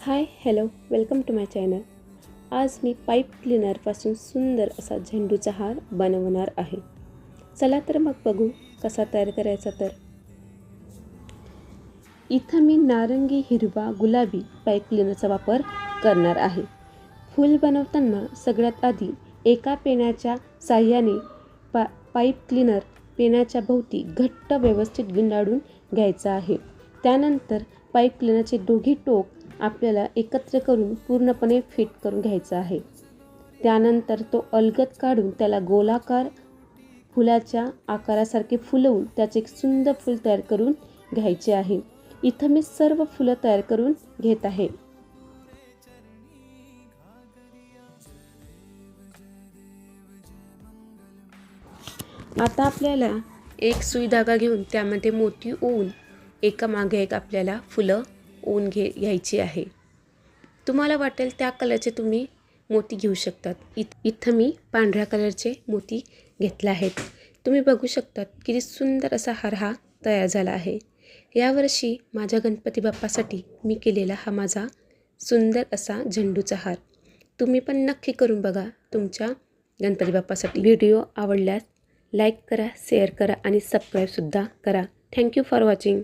High hello welcome to my channel. आज मी pipe क्लीनरपासून सुंदर असा झेंडूचा हार बनवणार आहे। चला तर मग बघू कसा तयार करायचा। तर इथं मी नारंगी, हिरवा, गुलाबी पाईप क्लीनरचा वापर करणार आहे। फूल बनवताना सगळ्यात आधी एका पेनाच्या साहाय्याने पाईप क्लीनर पेनाच्या भोवती घट्ट व्यवस्थित गुंडाळून घ्यायचा आहे। त्यानंतर पाईप क्लीनरचे दोन्ही टोक आपल्याला एकत्र करून पूर्णपणे फिट करून घ्यायचा आहे। त्यानंतर तो अलगद काढून त्याला गोलाकार फुलाच्या आकारासारखे फुलवून त्याचे एक सुंदर फूल तयार करून घ्यायचे आहे। इथं मी सर्व फुलं तयार करून घेत आहे। आता आपल्याला एक सुई धागा घेऊन त्यामध्ये मोती ओवून एका मागे एक आपल्याला फुलं ओवून घ्यायची आहे। तुम्हाला वाटेल त्या कलरचे तुम्ही मोती घेऊ शकतात। इथं मी पांढऱ्या कलरचे मोती घेतले आहेत। तुम्ही बघू शकतात किती सुंदर असा हार हा तयार झाला आहे। यावर्षी माझ्या गणपती बाप्पासाठी मी केलेला हा माझा सुंदर असा झेंडूचा हार तुम्ही पण नक्की करून बघा तुमच्या गणपती बाप्पासाठी। व्हिडिओ आवडल्यास लाईक करा, शेअर करा आणि सबस्क्राईब सुद्धा करा। Thank you for watching.